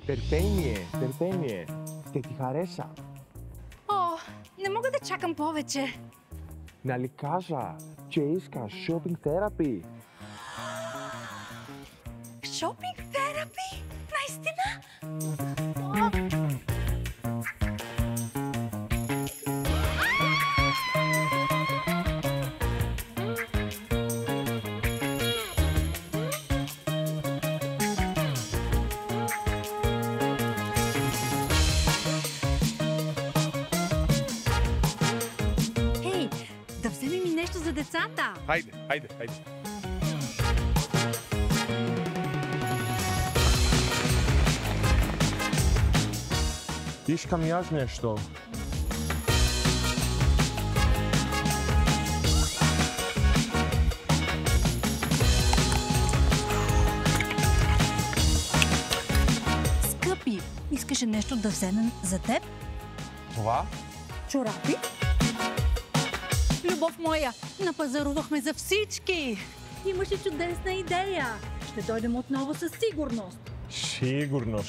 Търпение. Ще ти хареса. О, не мога да чакам повече. Нали кажа, че искаш шопинг терапи? Шопинг терапи? Наистина? Хей, да вземем и нещо за децата. Хайде. Искам и аз нещо. Скъпи, искаше нещо да вземем за теб? Това? Чорапи? Любов моя, напазарувахме за всички. Имаше чудесна идея. Ще дойдем отново със сигурност. Сигурно.